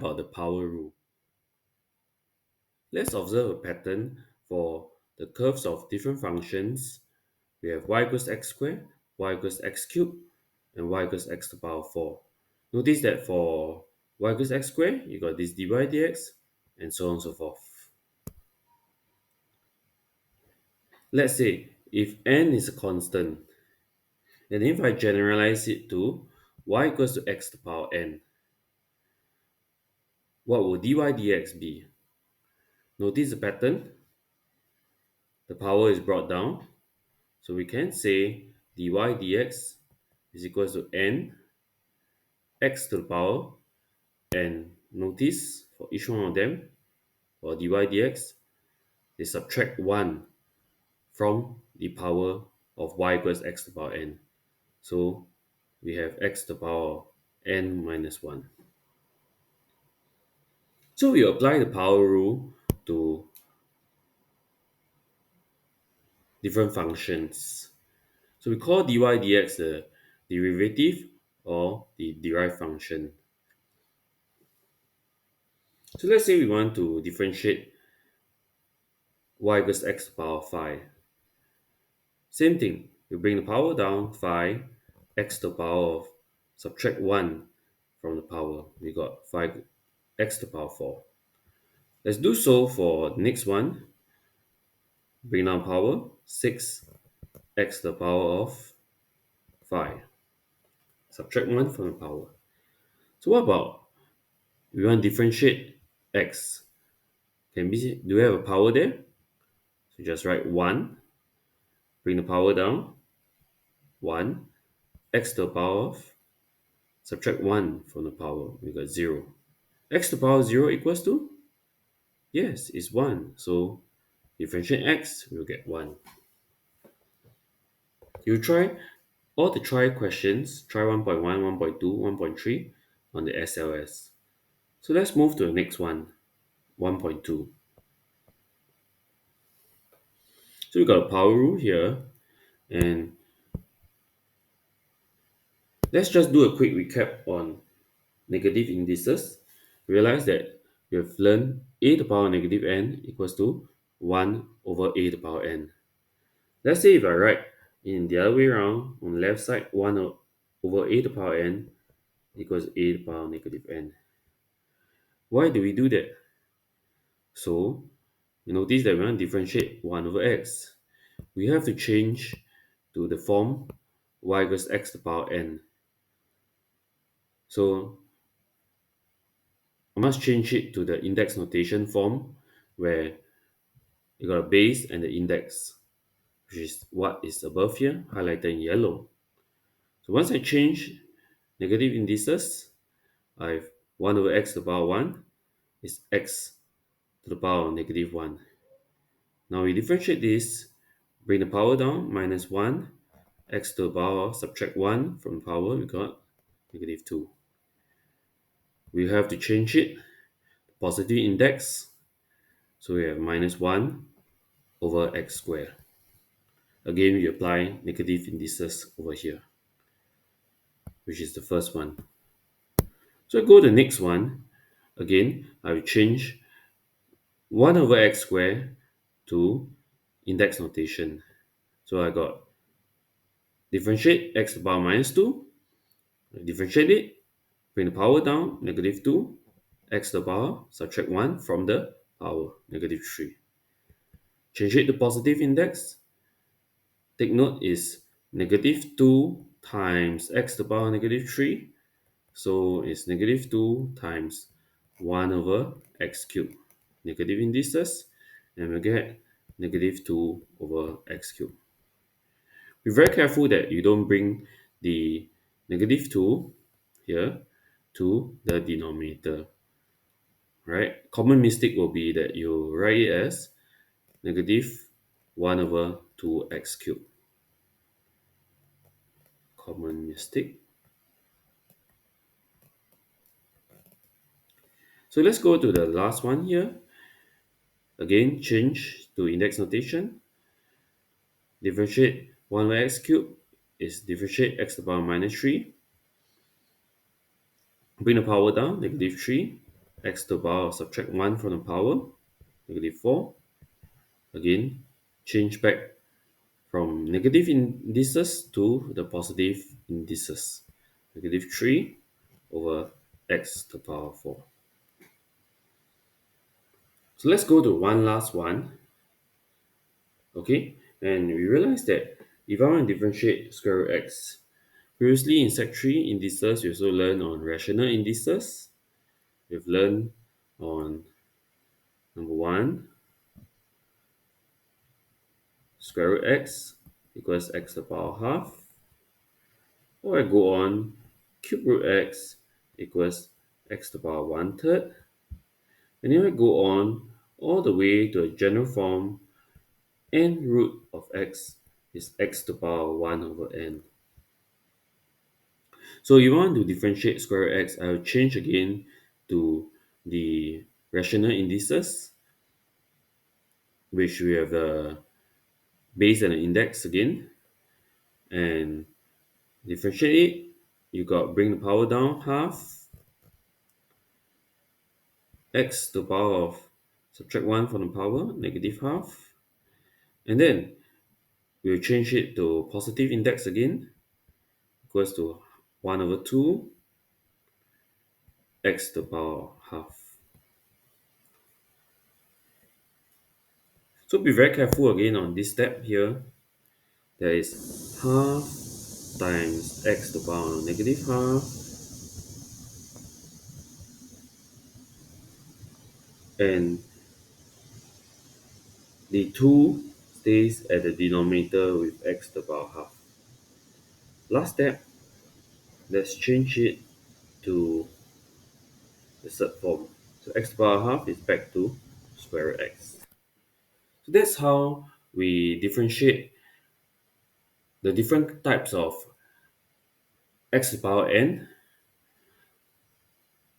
about the power rule. Let's observe a pattern for the curves of different functions. We have y equals x squared, y equals x cubed, and y equals x to the power 4. Notice that for y equals x squared, you got this dy dx, and so on and so forth. Let's say if n is a constant, and if I generalize it to y equals to x to the power n, what will dy dx be? Notice the pattern. The power is brought down, so we can say dy dx is equals to n x to the power, and notice for each one of them, for dy dx, they subtract 1 from the power of y equals x to the power n. So we have x to the power n minus 1. So we apply the power rule to different functions. So we call dy dx the derivative or the derived function. So let's say we want to differentiate y equals x to the power 5. Same thing, we bring the power down, 5, x to the power of, subtract 1 from the power. We got 5 x to the power 4. Let's do so for the next one. Bring down power, 6 x to the power of 5. Subtract 1 from the power. So what about we want to differentiate x? Do we have a power there? So just write 1, bring the power down, 1, x to the power of, subtract 1 from the power, we got 0. X to the power 0 equals to? Yes, it's 1. So differentiate x, we'll get 1. You try all the try questions, try 1.1, 1.2, 1.3 on the SLS. So let's move to the next one, 1.2. So we got a power rule here, and let's just do a quick recap on negative indices. Realize that we have learned a to the power negative n equals to 1 over a to the power n. Let's say if I write in the other way around, on the left side, 1 over a to the power n equals a to the power negative n. Why do we do that? So, you notice that we want to differentiate 1 over x. We have to change to the form y equals x to the power n. So, I must change it to the index notation form where you got a base and the index, which is what is above here, highlighted in yellow. So once I change negative indices, I have 1 over x to the power 1 is x to the power of negative 1. Now we differentiate this, bring the power down, minus 1, x to the power, subtract 1 from the power, we got negative 2. We have to change it, positive index, so we have minus 1 over x squared. Again, we apply negative indices over here, which is the first one. So I go to the next one. Again, I will change 1 over x squared to index notation. So I got differentiate x to the power minus 2, differentiate it, bring the power down, negative 2, x to the power, subtract 1 from the power, negative 3. Change it to positive index. Take note is negative 2 times x to the power negative 3. So it's negative 2 times 1 over x cubed. Negative indices, and we get negative 2 over x cubed. Be very careful that you don't bring the negative 2 here to the denominator. Right? Common mistake will be that you write it as negative 1 over 2x cubed. Common mistake. So let's go to the last one here. Again, change to index notation. Differentiate 1 over x cubed is differentiate x to the power minus 3. Bring the power down, negative 3. x to the power, subtract 1 from the power, negative 4. Again, change back from negative indices to the positive indices. Negative 3 over x to the power 4. So let's go to one last one. Okay, and we realize that if I want to differentiate square root x, previously in Sec 3 indices, we also learned on rational indices. We've learned on number 1, square root x equals x to the power half. Or I go on, cube root x equals x to the power 1/3. And then I go on all the way to a general form, n root of x is x to the power 1 over n. So if you want to differentiate square root x, I will change again to the rational indices, which we have the base and the index again, and differentiate it. You got bring the power down half, x to the power of subtract 1 from the power, negative half, and then we'll change it to positive index again, equals to 1 over 2 x to the power half. So be very careful again on this step here. There is half times x to the power negative half, and the 2 stays at the denominator with x to the power half. Last step, let's change it to the third form. So x to the power half is back to square root x. So that's how we differentiate the different types of x to the power n